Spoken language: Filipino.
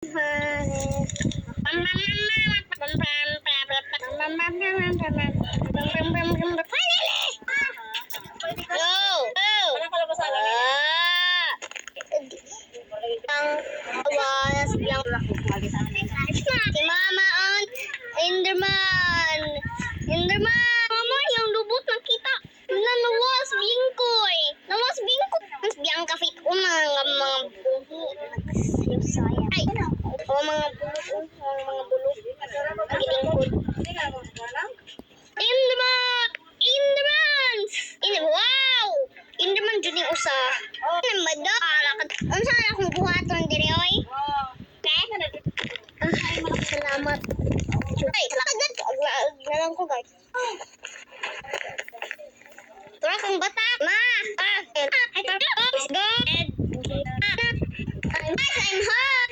Si Mama on Enderman. Enderman. Mama, yung lubot nakita. Naluwas bingkoy. Naluwas bingkoy. Mas biyang kafit ko mga buhi. Ay, o mga bulok. Ang lingkod. Enderman! Enderman! Wow! Enderman dyan yung usa. Namada. Ang saan akong buhaton diri oy? Okay? Salamat. Ay, salamat. Nalang ko guys. Tura kang bata. Ma! Let's go! I'm hot!